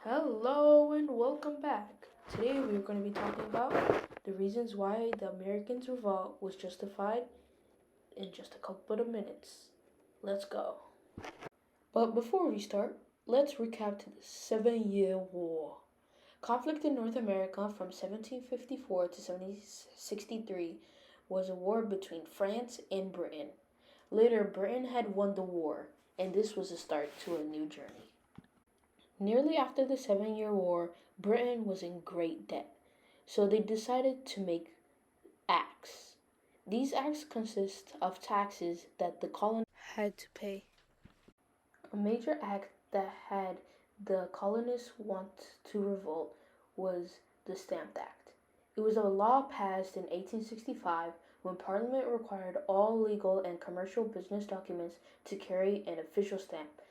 Hello and welcome back. Today we're going to be talking about the reasons why the Americans' revolt was justified in just a couple of minutes. Let's go. But before we start, let's recap to the 7-Year War. Conflict in North America from 1754 to 1763 was a war between France and Britain. Later, Britain had won the war, and this was a start to a new journey. Nearly after the 7-Year War, Britain was in great debt, so they decided to make acts. These acts consist of taxes that the colonists had to pay. A major act that had the colonists want to revolt was the Stamp Act. It was a law passed in 1865 when Parliament required all legal and commercial business documents to carry an official stamp.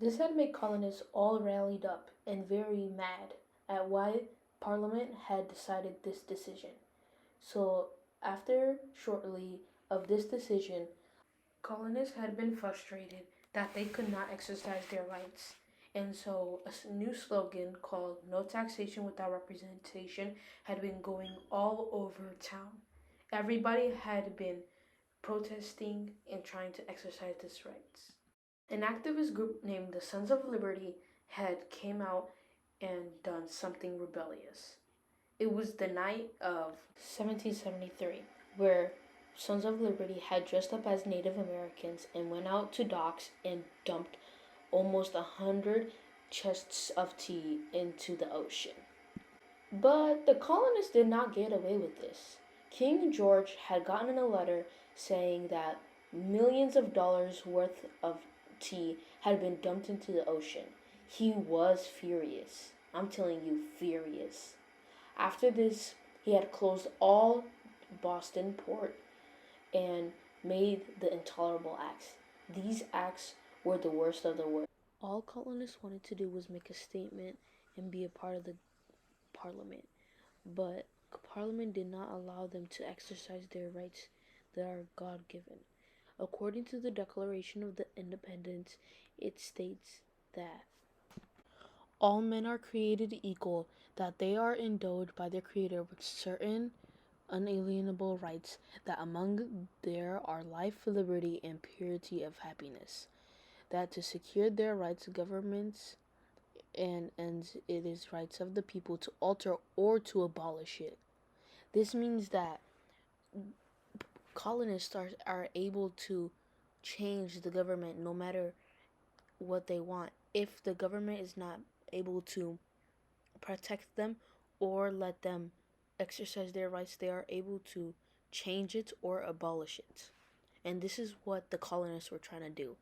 This had made colonists all rallied up and very mad at why Parliament had decided this decision. So, after shortly of this decision, colonists had been frustrated that they could not exercise their rights. And so, a new slogan called No Taxation Without Representation had been going all over town. Everybody had been protesting and trying to exercise these rights. An activist group named the Sons of Liberty had came out and done something rebellious. It was the night of 1773, where Sons of Liberty had dressed up as Native Americans and went out to docks and dumped almost 100 chests of tea into the ocean. But the colonists did not get away with this. King George had gotten a letter saying that millions of dollars worth of tea had been dumped into the ocean. He was furious. I'm telling you, furious. After this, he had closed all Boston port and made the intolerable acts. These acts were the worst of the worst. All colonists wanted to do was make a statement and be a part of the Parliament, but Parliament did not allow them to exercise their rights that are God given. According to the Declaration of the Independence, it states that all men are created equal, that they are endowed by their Creator with certain unalienable rights, that among there are life, liberty, and purity of happiness, that to secure their rights governments and it is rights of the people to alter or to abolish it. This means that colonists are able to change the government no matter what they want. If the government is not able to protect them or let them exercise their rights, they are able to change it or abolish it. And this is what the colonists were trying to do.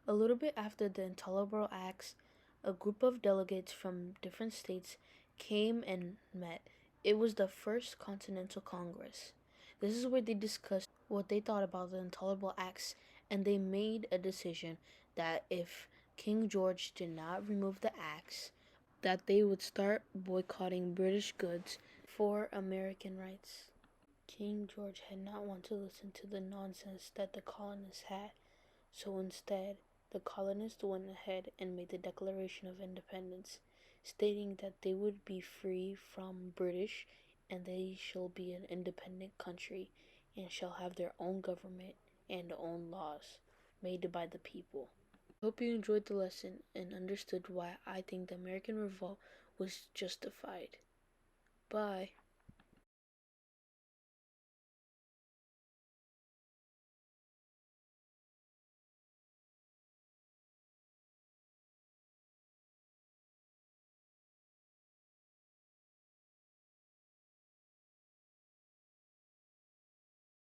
A little bit after the Intolerable Acts, a group of delegates from different states came and met. It was the First Continental Congress. This is where they discussed what they thought about the Intolerable Acts, and they made a decision that if King George did not remove the acts, that they would start boycotting British goods for American rights. King George had not wanted to listen to the nonsense that the colonists had, so instead, the colonists went ahead and made the Declaration of Independence, stating that they would be free from British and they shall be an independent country and shall have their own government and own laws made by the people. Hope you enjoyed the lesson and understood why I think the American Revolt was justified. Bye.